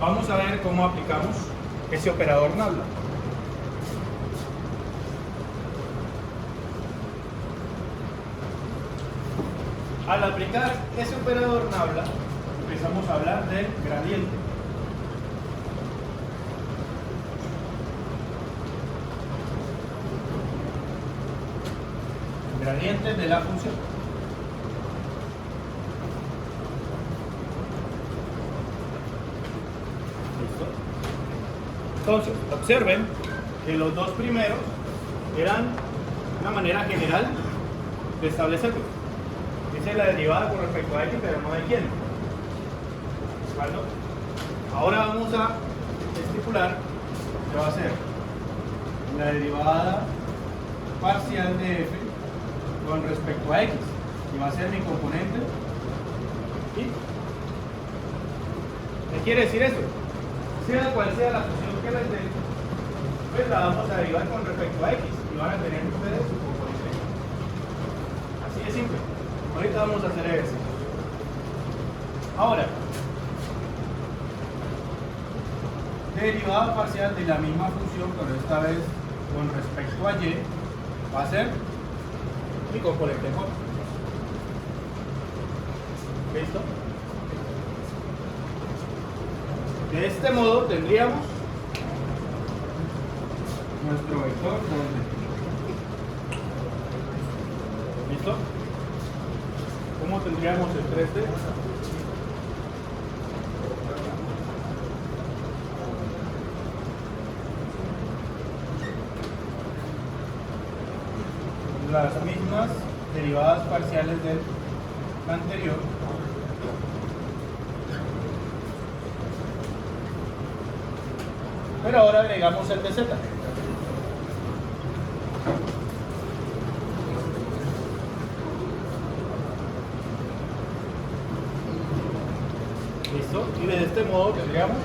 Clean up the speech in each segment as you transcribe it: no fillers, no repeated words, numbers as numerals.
Vamos a ver cómo aplicamos ese operador nabla. Al aplicar ese operador nabla, empezamos a hablar del gradiente. Gradiente de la función. ¿Listo? Entonces, observen que los dos primeros eran una manera general de establecerlo. Dice la derivada con respecto a x, pero no de quién. ¿De acuerdo? Ahora vamos a estipular que va a ser la derivada parcial de f con respecto a x, y va a ser mi componente y ¿qué quiere decir eso? Sea cual sea la función que les dé, pues la vamos a derivar con respecto a x y van a tener ustedes su componente. Así de simple. Ahorita vamos a hacer ejercicio. Ahora, derivada parcial de la misma función, pero esta vez con respecto a y, va a ser mi componente J. ¿Listo? De este modo tendríamos nuestro vector doble. ¿Listo? ¿Cómo tendríamos el 3D? Las mismas derivadas parciales del anterior, pero ahora agregamos el de z. ¿Listo? Y de este modo tendríamos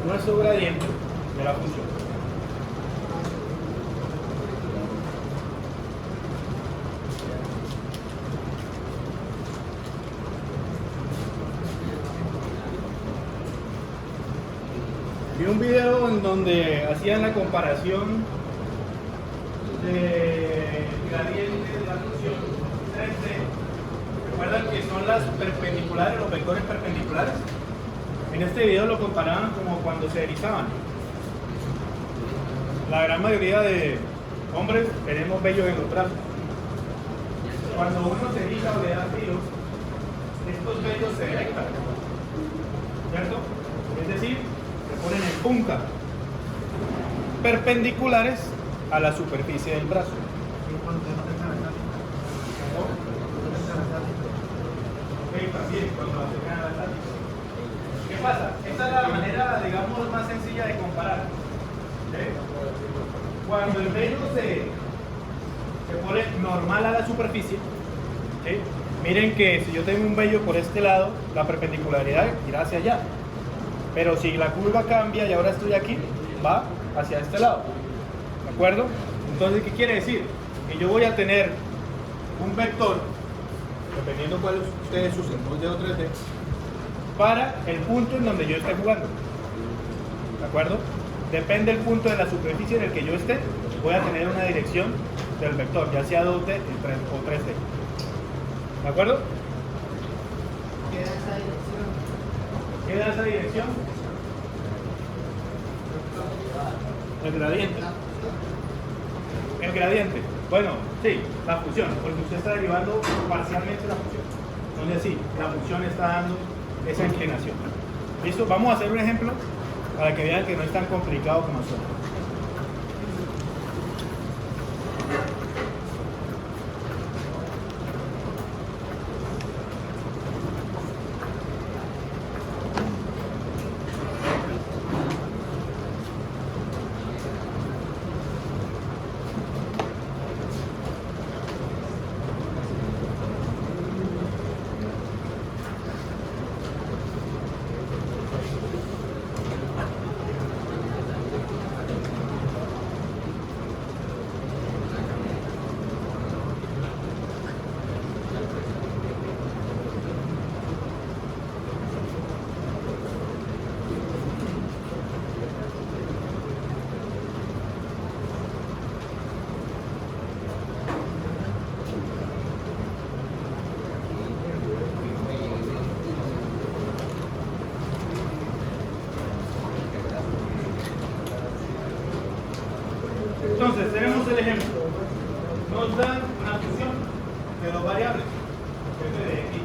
nuestro gradiente de la función. Vi un video en donde hacían la comparación de gradientes de la función 3D. ¿Recuerdan que son las perpendiculares, los vectores perpendiculares? En este video lo comparaban como cuando se erizaban. La gran mayoría de hombres tenemos vellos en los brazos. Cuando uno se eriza o le da frío, estos vellos se erectan, ¿cierto? Es decir, ponen en punta, perpendiculares a la superficie del brazo. También cuando acercan a la estática. ¿Qué pasa? Esta es la manera, digamos, más sencilla de comparar. Cuando el vello se pone normal a la superficie, miren que si yo tengo un vello por este lado, la perpendicularidad irá hacia allá. Pero si la curva cambia y ahora estoy aquí, va hacia este lado. ¿De acuerdo? Entonces, ¿qué quiere decir? Que yo voy a tener un vector, dependiendo cuál ustedes usen, 2D o 3D, para el punto en donde yo esté jugando. ¿De acuerdo? Depende del punto de la superficie en el que yo esté, voy a tener una dirección del vector, ya sea 2D o 3D. ¿De acuerdo? ¿Qué da esa dirección? ¿Qué da esa dirección? El gradiente. El gradiente. Bueno, sí, la función, porque usted está derivando parcialmente la función. Entonces sí, la función está dando esa inclinación. ¿Listo? Vamos a hacer un ejemplo para que vean que no es tan complicado como suena. de dos variables, f de x y.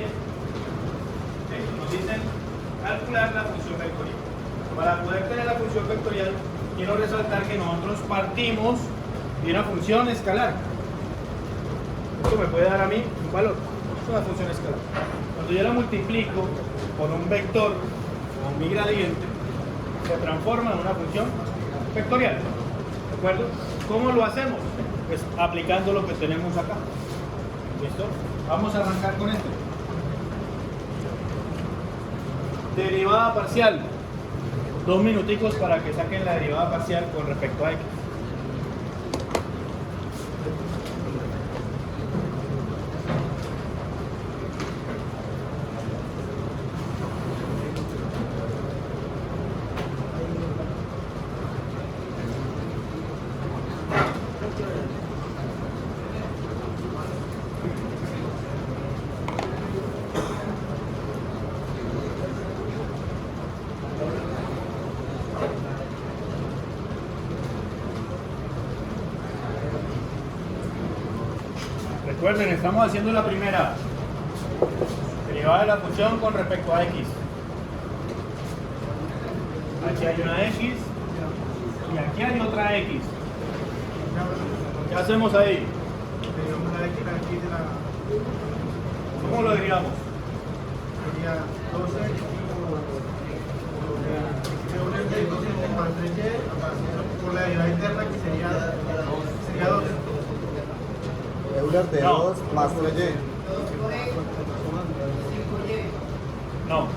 ¿Okay? Nos dicen calcular la función vectorial. Para poder tener la función vectorial, quiero resaltar que nosotros partimos de una función escalar. Esto me puede dar a mí un valor. Es una función escalar. Cuando yo la multiplico por un vector o mi gradiente, se transforma en una función vectorial. ¿De acuerdo? ¿Cómo lo hacemos? Pues aplicando lo que tenemos acá. ¿Listo? Vamos a arrancar con esto. Derivada parcial. 2 minuticos para que saquen la derivada parcial con respecto a x. Recuerden, estamos haciendo la primera derivada de la función con respecto a x. Aquí hay una x y aquí hay otra x. ¿Qué hacemos ahí? ¿Cómo lo derivamos? Sería 2x más 3y por la derivada interna que sería 2. Euler de No. 2 más 3y. No.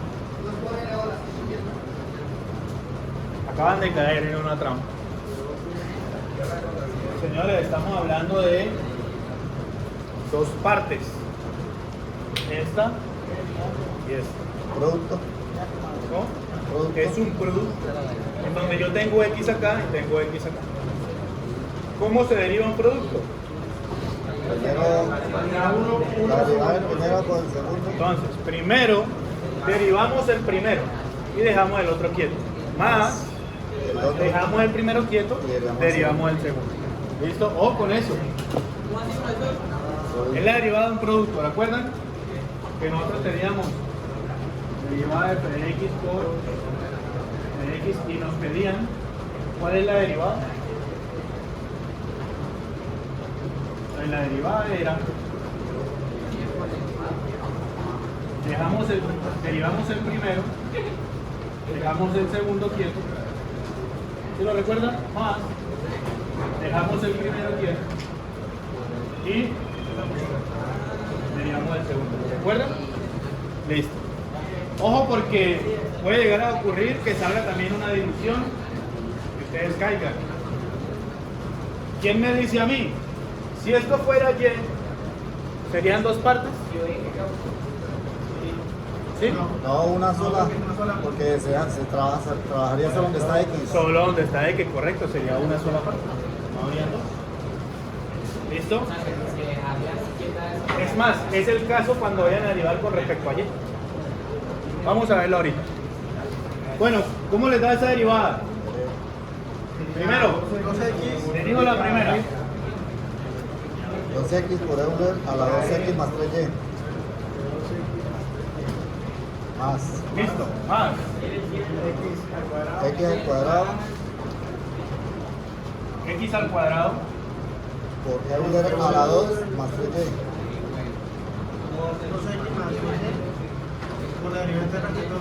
Acaban de caer en una trampa. Señores, estamos hablando de dos partes. Esta y esta. Producto. ¿No? Producto. Es un producto en donde yo tengo x acá y tengo x acá. ¿Cómo se deriva un producto? Primero, la derivada del primero con el segundo. Entonces, primero derivamos el primero y dejamos el otro quieto. Más, El otro. dejamos el primero quieto, derivamos el segundo. ¿Listo? O con eso. Es la derivada de un producto, ¿recuerdan? Que nosotros teníamos derivada de f de x por f de x y nos pedían ¿cuál es la derivada? Entonces, la derivada era derivamos el primero, dejamos el segundo quieto, ¿sí lo recuerdan? Más, dejamos el primero quieto y derivamos el segundo, ¿recuerdan? Listo. Ojo porque puede llegar a ocurrir que salga también una dilución y ustedes caigan. ¿Quién me dice a mí? Si esto fuera y, ¿serían dos partes? ¿Sí? No, una sola. Porque trabajaría solo donde está x. Solo donde está X, correcto, sería una sola parte. No habría dos. ¿Listo? Es más, es el caso cuando vayan a derivar con respecto a Y. Vamos a verlo ahorita. Bueno, ¿cómo les da esa derivada? Primero, 2x derivo la primera. 2x por Euler a la 2x más 3y. Más Listo, más. x al cuadrado X al cuadrado por Euler a la 2 más 3y. 2x más 3y por la derivada interna que es 2.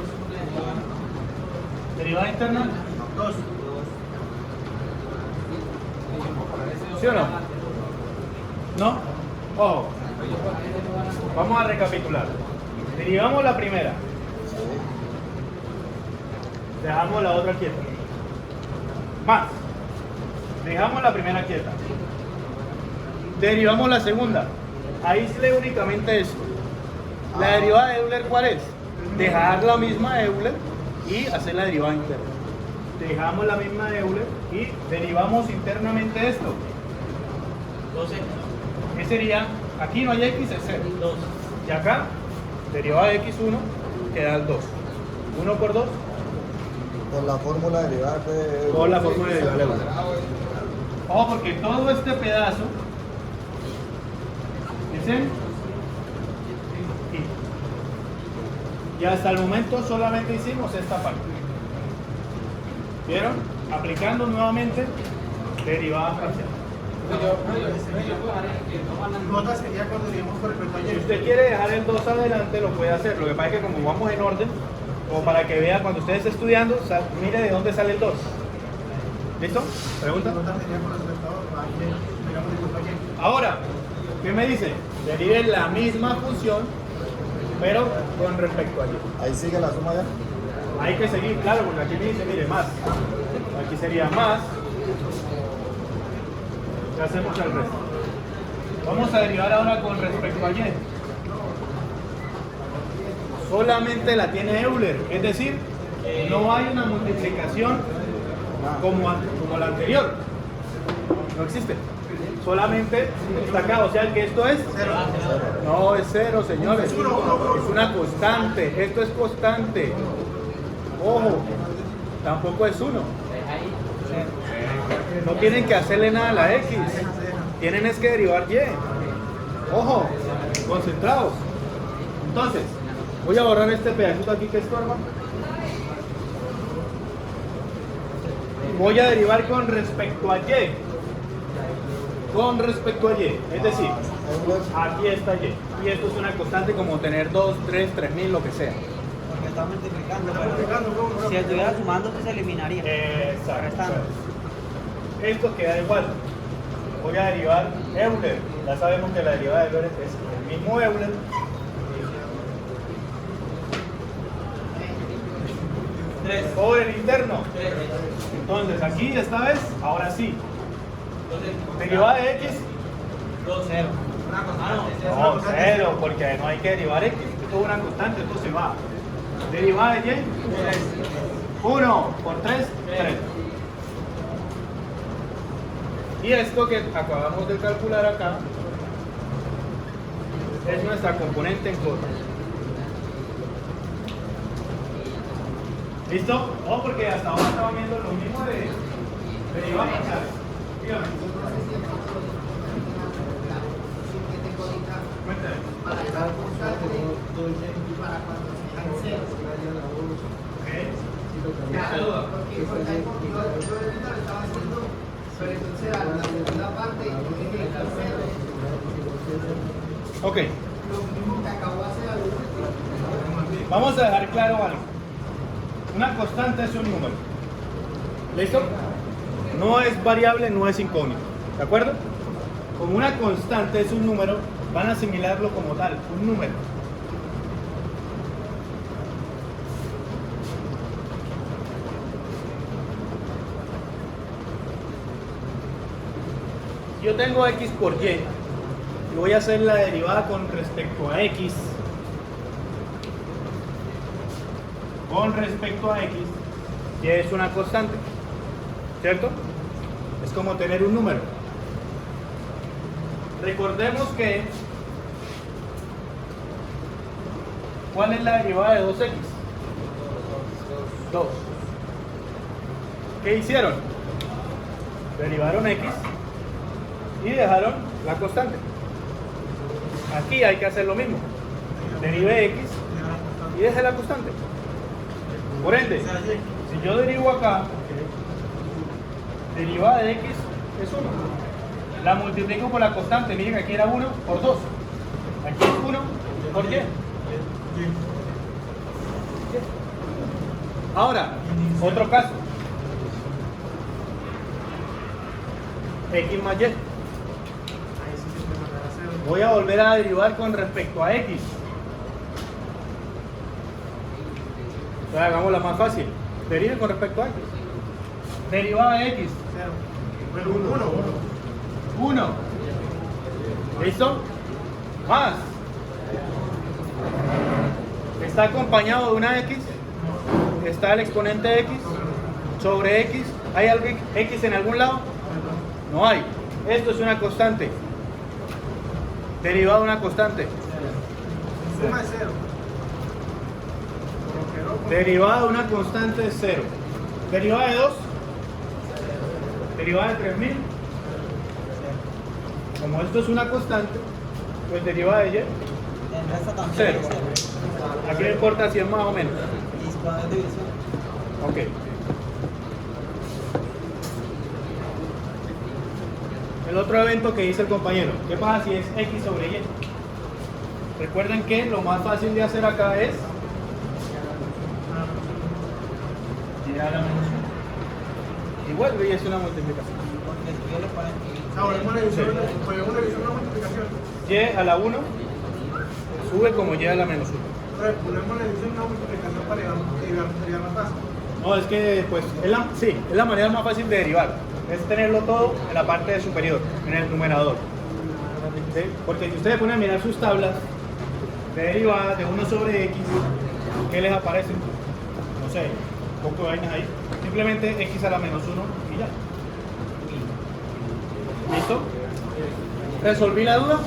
derivada interna, 2. ¿sí o no? ¿No? Ojo. Vamos a recapitular. Derivamos la primera. Dejamos la otra quieta. Más. Dejamos la primera quieta. Derivamos la segunda. Aísle únicamente esto. La derivada de Euler, ¿cuál es? Dejar la misma Euler y hacer la derivada interna. Dejamos la misma Euler y derivamos internamente esto. 12. ¿Qué sería? Aquí no hay x, es 0. 2. Y acá, derivada de x1 queda el 2. 1 por 2. Por la fórmula derivada de Euler. Por la fórmula de Euler. Ojo, porque todo este pedazo es en hasta el momento solamente hicimos esta parte. ¿Vieron? Aplicando nuevamente derivada parcial. Nota sería cuando diríamos con respecto a Si Y. usted quiere dejar el 2 adelante, lo puede hacer. Lo que pasa es que como vamos en orden, o para que vea cuando usted esté estudiando, mire de dónde sale el 2. ¿Listo? ¿Pregunta? Nota sería con respecto a Y, digamos, respecto a Y. Ahora, ¿qué me dice? Derive la misma función, pero con respecto a Y. Ahí sigue la suma ya. Hay que seguir, claro, porque aquí me dice, mire, más. Aquí sería más. ¿Qué hacemos el resto? Vamos a derivar ahora con respecto a Y. Solamente la tiene Euler, es decir, no hay una multiplicación como la anterior. No existe. Solamente está acá, o sea que esto es Cero. no es cero, señores. Es una constante. Esto es constante. Ojo, tampoco es 1. No tienen que hacerle nada a la X. Tienen es que derivar Y. Ojo, concentrados. Entonces, voy a borrar este pedacito aquí que estorba. Voy a derivar con respecto a Y. Con respecto a Y. Es decir, aquí está Y. Y esto es una constante como tener 2, 3, 3000, lo que sea. Porque está multiplicando. Está multiplicando, ¿no? Si estuviera sumando, se eliminaría. Exacto. Restando. Esto queda igual. Voy a derivar Euler. Ya sabemos que la derivada de Euler es el mismo Euler. Por el interno. Entonces aquí esta vez, ahora sí. Derivada de X. 0. No, 0, porque no hay que derivar X. Esto es una constante, esto se va. Derivada de Y. 1 por 3, 3. Y esto que acabamos de calcular acá es nuestra componente en contra. ¿Listo? No, porque hasta ahora estamos viendo lo mismo de derivada parcial. Dígame. Cuéntame. Para cada constante y para cuando sean ceros. Ok. Ya, porque hay como yo ahorita lo estaba haciendo, pero entonces a la segunda parte yo dije que era cero. Ok. Lo mismo que acabo de hacer al último. Vamos a dejar claro algo. Una constante es un número. ¿Listo? No es variable, no es incógnito. ¿De acuerdo? Como una constante es un número, van a asimilarlo como tal, un número. Yo tengo X por Y y voy a hacer la derivada con respecto a X. Con respecto a X, Y es una constante, ¿cierto? Es como tener un número. Recordemos que ¿cuál es la derivada de 2X? 2. ¿Qué hicieron? Derivaron X y dejaron la constante. Aquí hay que hacer lo mismo. Derive X y deje la constante. Por ende, si yo derivo acá, derivada de X es 1. La multiplico por la constante. Miren que aquí era 1 por 2. Aquí es 1 por Y. Ahora, otro caso. X más Y. Voy a volver a derivar con respecto a X. Entonces hagámosla más fácil. Derive con respecto a X. Derivada de X. 1. ¿Listo? Más. Está acompañado de una X. Está el exponente X. Sobre X. ¿Hay algo X en algún lado? No hay. Esto es una constante. Derivada de una constante. Suma es 0. Derivada de una constante es 0. Derivada de 2. Derivada de 3000. Como esto es una constante, pues derivada de Y El resto también. Cero. es cero. Aquí no importa si es más o menos. Y cuando es división. Ok. El otro evento que dice el compañero, ¿qué pasa si es X sobre Y? Recuerden que lo más fácil de hacer acá es Y a la menos uno. Y vuelve y es una multiplicación. Porque si yo le ponen O sea, ponemos una división, una multiplicación. Y a la 1 sube como Y a la menos 1. Entonces, ponemos la división, una multiplicación para llegar sería más fácil. No, es que pues sí, es la manera más fácil de derivar. Es tenerlo todo en la parte superior, en el numerador. ¿Sí? Porque si ustedes ponen a mirar sus tablas de derivadas de 1 sobre X, ¿qué les aparece? No sé, un poco de vainas ahí. Simplemente X a la menos 1 y ya. ¿Listo? ¿Resolví la duda?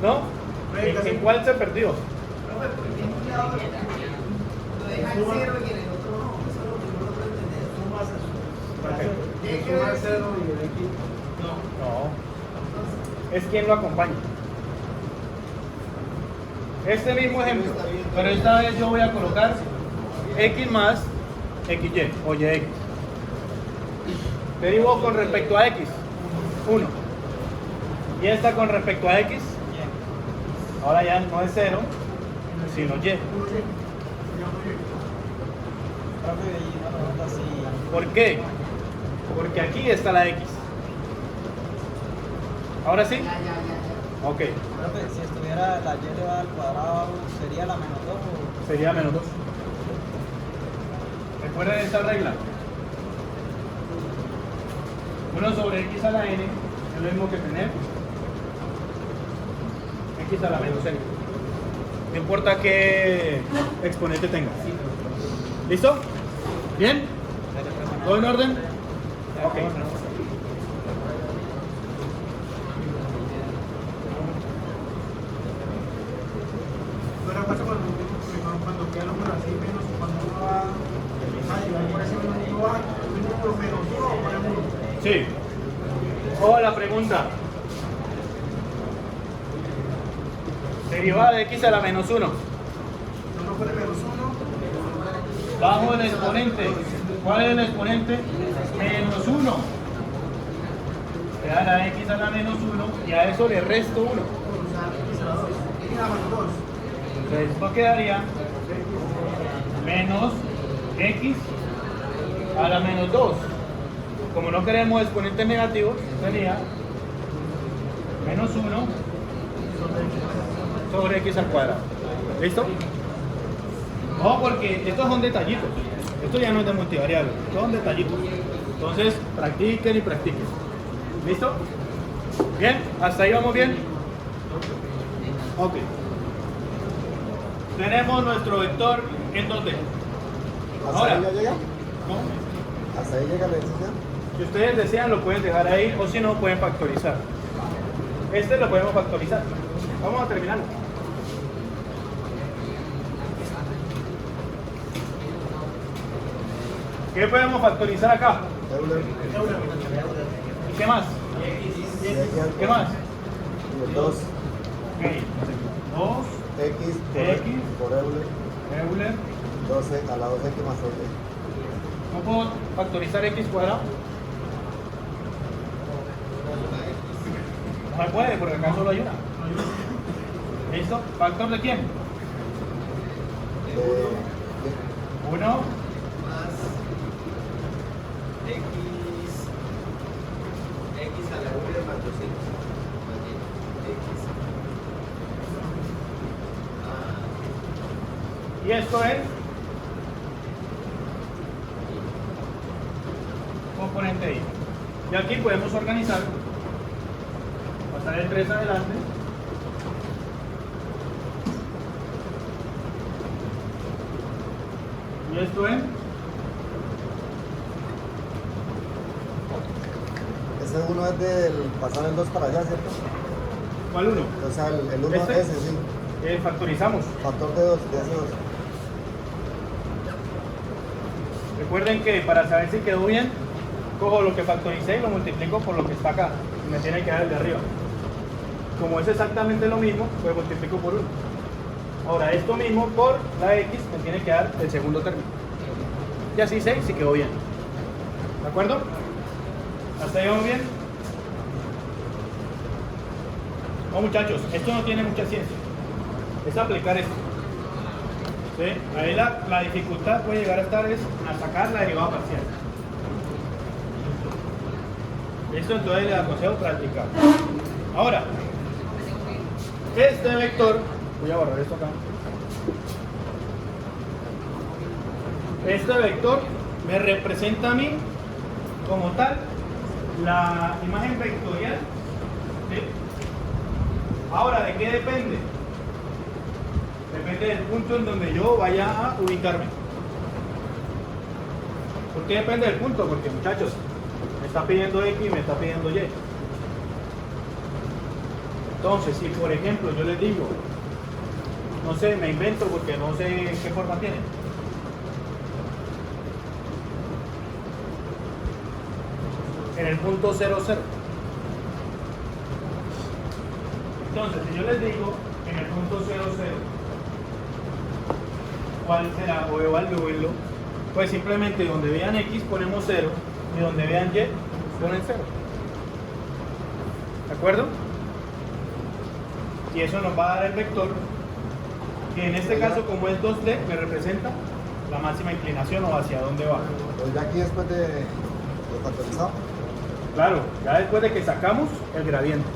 ¿No? ¿En cuál se perdió? Profe, porque en un lado lo deja en cero y en el otro no. Eso es lo que no puedo entender. Perfecto. ¿Qué quiere Suma decir? 0 y el X. No. Es quien lo acompaña. Este mismo ejemplo, pero esta vez yo voy a colocar X más XY o YX. Derivo con respecto a X, 1. Y esta con respecto a X, ahora ya no es 0, sino Y. profe, y una pregunta así. ¿Por qué? Porque aquí está la X. ¿Ahora sí? Ok, Profe, si estuviera la y elevada al cuadrado, ¿sería la menos 2 o...? sería menos 2. Recuerden esta regla. 1 sobre X a la N es lo mismo que tener X a la menos N. No importa qué exponente tenga. ¿Listo? ¿Bien? ¿Todo en orden? Ok. Pero pasa cuando queda el número así, menos cuando uno va a llegar por ese número, uno va un número menos 1 o pone 1. Sí. Ojo a la pregunta. Derivada de X a la menos 1. Uno pone menos 1. Bajo el exponente. ¿Cuál es el exponente? Menos 1. Le da la X a la menos 1 y a eso le resto 1. O sea, X a la 2. X a la menos 2. Entonces esto quedaría menos X a la menos 2. Como no queremos exponentes negativos, sería menos 1 sobre X al cuadrado. ¿Listo? No, porque estos son detallitos. Esto ya no es de multivariable, estos son detallitos. Entonces, practiquen y practiquen. ¿Listo? ¿Bien? ¿Hasta ahí vamos bien? Ok. Tenemos nuestro vector en 2D. ¿Hasta Ahora. ahí ya llega? ¿No? ¿Hasta ahí llega la decisión? Si ustedes desean, lo pueden dejar ahí, o si no, pueden factorizar. Este lo podemos factorizar. Vamos a terminarlo. ¿Qué podemos factorizar acá? Euler. ¿Y qué más? Y aquí al ¿Qué más? y el 2. Ok. 2, X X. por Euler. Euler. 12 a la 2X más Euler. ¿No puedo factorizar X cuadrado? No se puede, porque acá solo hay una. ¿Listo? ¿Factor de quién? 1 Más X. X a la 1 más 2X. y esto es componente Y. Y aquí podemos organizar, pasar el 3 adelante. Y esto es Ese 1 es del pasar el 2 para allá, ¿cierto? ¿cuál 1? O sea, el 1 ¿Este? ese, sí. Factorizamos. Factor de 2, de ese 2. Recuerden que para saber si quedó bien, cojo lo que factoricé y lo multiplico por lo que está acá. Y me tiene que dar el de arriba. como es exactamente lo mismo, pues multiplico por 1. Ahora, esto mismo por la x me tiene que dar el segundo término. Y así 6 y quedó bien. ¿De acuerdo? ¿Hasta ahí vamos bien? No, muchachos, esto no tiene mucha ciencia. Es aplicar esto. ¿Sí? Ahí la dificultad puede llegar a estar es a sacar la derivada parcial. Esto entonces les aconsejo practicar. Ahora, este vector, voy a borrar esto acá. Este vector me representa a mí como tal la imagen vectorial. ¿Sí? Ahora, ¿de qué depende? Depende del punto en donde yo vaya a ubicarme. ¿Por qué depende del punto? Porque, muchachos, me está pidiendo X y me está pidiendo Y. Entonces, si por ejemplo yo les digo, no sé, me invento porque no sé qué forma tiene. En el punto 0, 0. Entonces, si yo les digo en el punto 0, 0, ¿cuál será? O evalúenlo. Pues simplemente donde vean X ponemos 0 y donde vean Y ponen 0. ¿De acuerdo? Y eso nos va a dar el vector, que en este caso, como es 2D, me representa la máxima inclinación o hacia dónde va. Pues ya aquí después de factorizado. Claro, ya después de que sacamos el gradiente.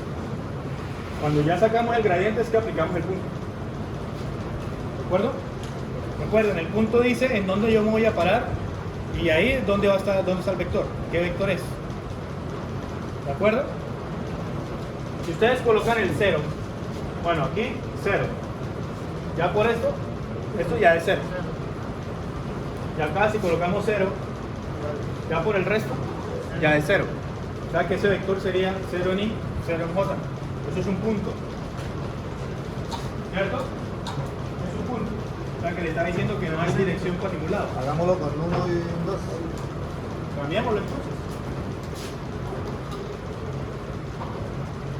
Cuando ya sacamos el gradiente es que aplicamos el punto. ¿De acuerdo? Recuerden, el punto dice en dónde yo me voy a parar y ahí es dónde está el vector. ¿Qué vector es? ¿De acuerdo? Si ustedes colocan el 0, bueno, aquí 0. Ya por esto ya es 0. Y acá si colocamos 0, ya por el resto ya es 0. O sea que ese vector sería 0 en Y, 0 en J. Eso es un punto. ¿Cierto? Es un punto. O sea que le está diciendo que no hay dirección por ningún lado. Hagámoslo con 1 y 2. Cambiémoslo entonces.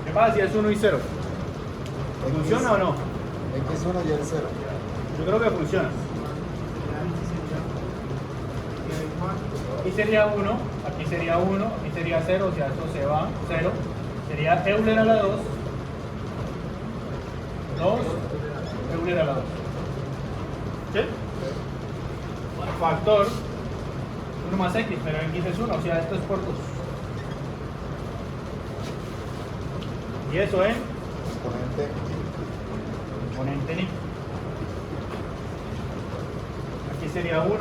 ¿Qué pasa si es 1 y 0? ¿Funciona o no? X1 y el 0. Yo creo que funciona. Aquí sería 1, aquí sería 1, aquí sería 0, o sea, esto se va 0. Sería Euler a la 2, 2, Euler a la 2. ¿Sí? Factor 1 más X, pero X es 1, o sea, esto es por 2. Y eso es exponente ni. Aquí sería 1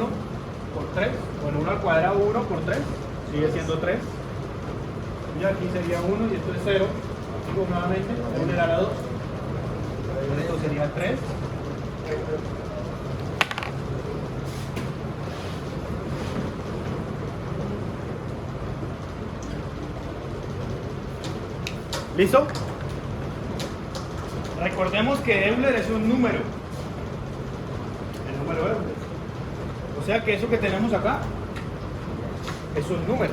por 3, bueno, 1 al cuadrado, 1 por 3, sigue siendo 3. Y aquí sería 1 y esto es 0. Digo nuevamente, 1 a la 2. Esto sería 3. ¿Listo? Recordemos que Euler es un número. El número Euler. O sea que eso que tenemos acá es un número.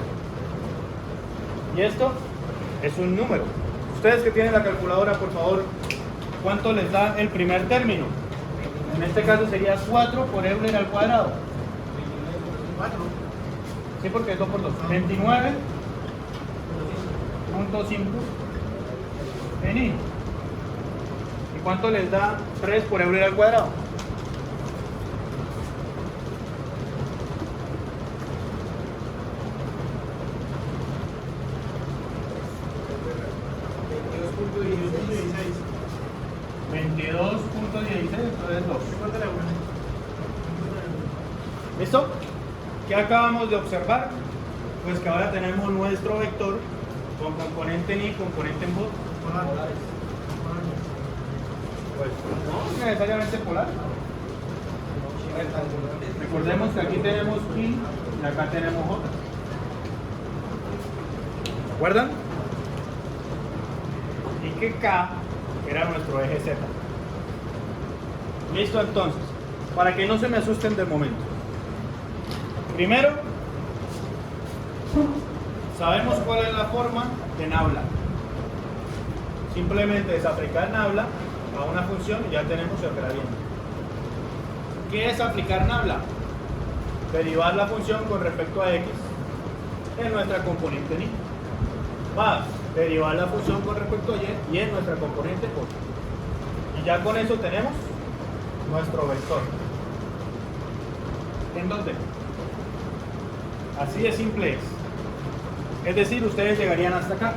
Y esto es un número. Ustedes que tienen la calculadora, por favor, ¿cuánto les da el primer término? En este caso sería 4 por Euler al cuadrado. 4. Sí, porque es 2 por 2. 29.5 en I. ¿Y cuánto les da 3 por Euler al cuadrado? Entonces 2. ¿Listo? ¿Qué acabamos de observar? Pues que ahora tenemos nuestro vector con componente en Y, componente en J. Pues no necesariamente polar. Recordemos que aquí tenemos I y acá tenemos J. ¿Se acuerdan? Y que K era nuestro eje Z. Listo, entonces, para que no se me asusten de momento. Primero, sabemos cuál es la forma de Nabla. Simplemente es aplicar nabla a una función y ya tenemos el gradiente. ¿Qué es aplicar nabla? Derivar la función con respecto a x en nuestra componente ni, más derivar la función con respecto a y en nuestra componente 8. Y ya con eso tenemos nuestro vector. ¿En dónde? Así de simple es. Es decir, ustedes llegarían hasta acá.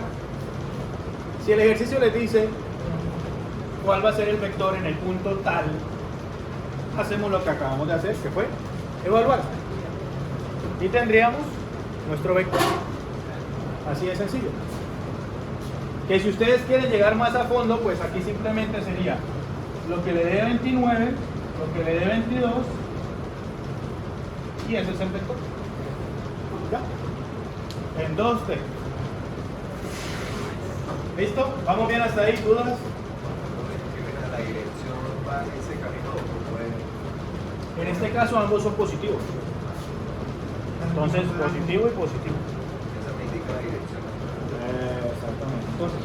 Si el ejercicio les dice cuál va a ser el vector en el punto tal, hacemos lo que acabamos de hacer, que fue evaluar. Y tendríamos nuestro vector. Así de sencillo. Que si ustedes quieren llegar más a fondo, pues aquí simplemente sería lo que le dé 29, lo que le dé 22, y ese es el vector. ¿Ya? En 2D. ¿Listo? ¿Vamos bien hasta ahí? ¿Dudas? ¿La dirección va en ese camino o puede? En este caso ambos son positivos. Entonces, positivo y positivo. Esa me indica la dirección. Exactamente. Entonces,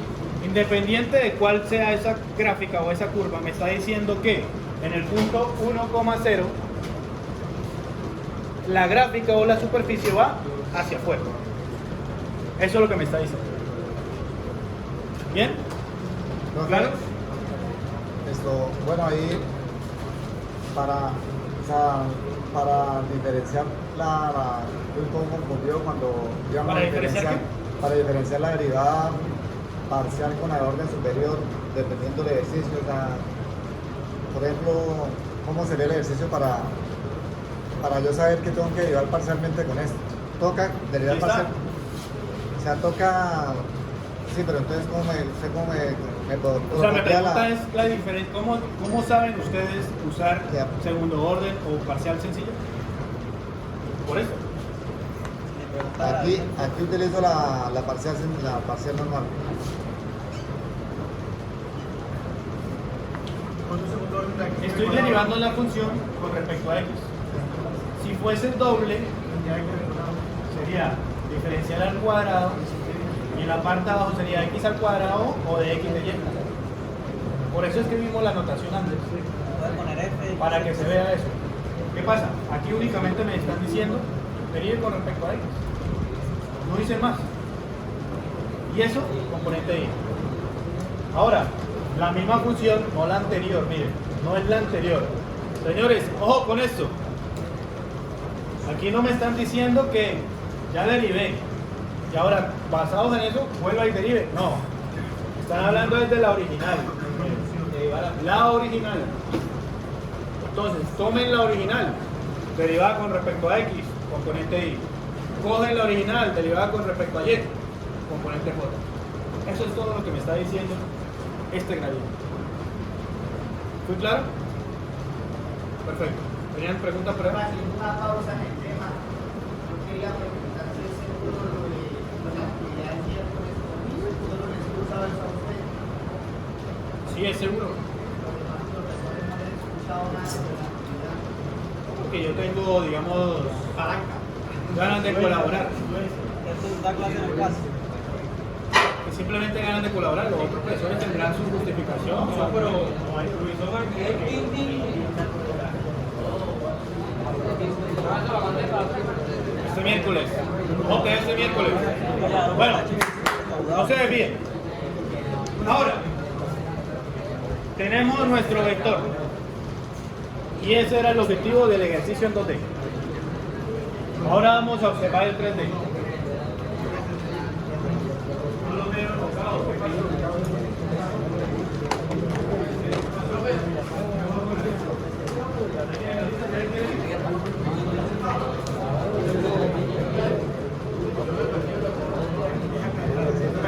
independiente de cuál sea esa gráfica o esa curva, me está diciendo que en el punto 1,0 la gráfica o la superficie va hacia afuera. Eso es lo que me está diciendo. ¿Bien? Profe, ¿Claro? Bueno, ahí para, o sea, para diferenciar estoy un poco confundido cuando digamos, ¿Para diferenciar para diferenciar la derivada parcial con la de orden superior dependiendo del ejercicio. O sea, por ejemplo, ¿cómo sería el ejercicio para yo saber que tengo que derivar parcialmente con esto? Toca derivar ¿Sí está? parcial. O sea, toca. Sí, pero entonces, ¿cómo me puedo O sea, mi pregunta la- es la diferencia. ¿Cómo saben ustedes usar Ya. segundo orden o parcial sencillo? Por eso. Aquí utilizo la parcial normal. ¿Cuántos segundos orden de aquí? Estoy derivando la función con respecto a x. Si fuese doble, Ya hay que recordar. sería diferencial al cuadrado y en la parte de abajo sería x al cuadrado o de x de y. Por eso escribimos la notación antes, Puedes poner F. para que se vea eso. ¿Qué pasa? Aquí únicamente me están diciendo derive con respecto a x. No hice más. Y eso, componente y. Ahora, la misma función, no la anterior, miren, no es la anterior. Señores, ojo con esto. Aquí no me están diciendo que ya derivé. Y ahora, basados en eso, vuelva y derive. No. Están hablando desde la original. La original. Entonces, tomen la original, derivada con respecto a x, componente y. Cogen la original, derivada con respecto a y, componente j. Eso es todo lo que me está diciendo este gradiente. ¿Fue claro? Perfecto. ¿Tenían preguntas por ahí? Haciendo una pausa en el tema, yo quería preguntar si es seguro lo de la actividad de miércoles conmigo, todos los expulsados a usted. Sí, es seguro. Los demás profesores no les he escuchado nada de la actividad. Porque yo tengo, digamos, Palanca. ganas de colaborar. Esto da clase en el caso. Que simplemente ganas de colaborar. Los otros profesores tendrán su justificación. Pero este miércoles. Ok, este miércoles. Bueno, no se desvíen. Ahora, tenemos nuestro vector. Y ese era el objetivo del ejercicio en 2D. Ahora vamos a observar el 3D.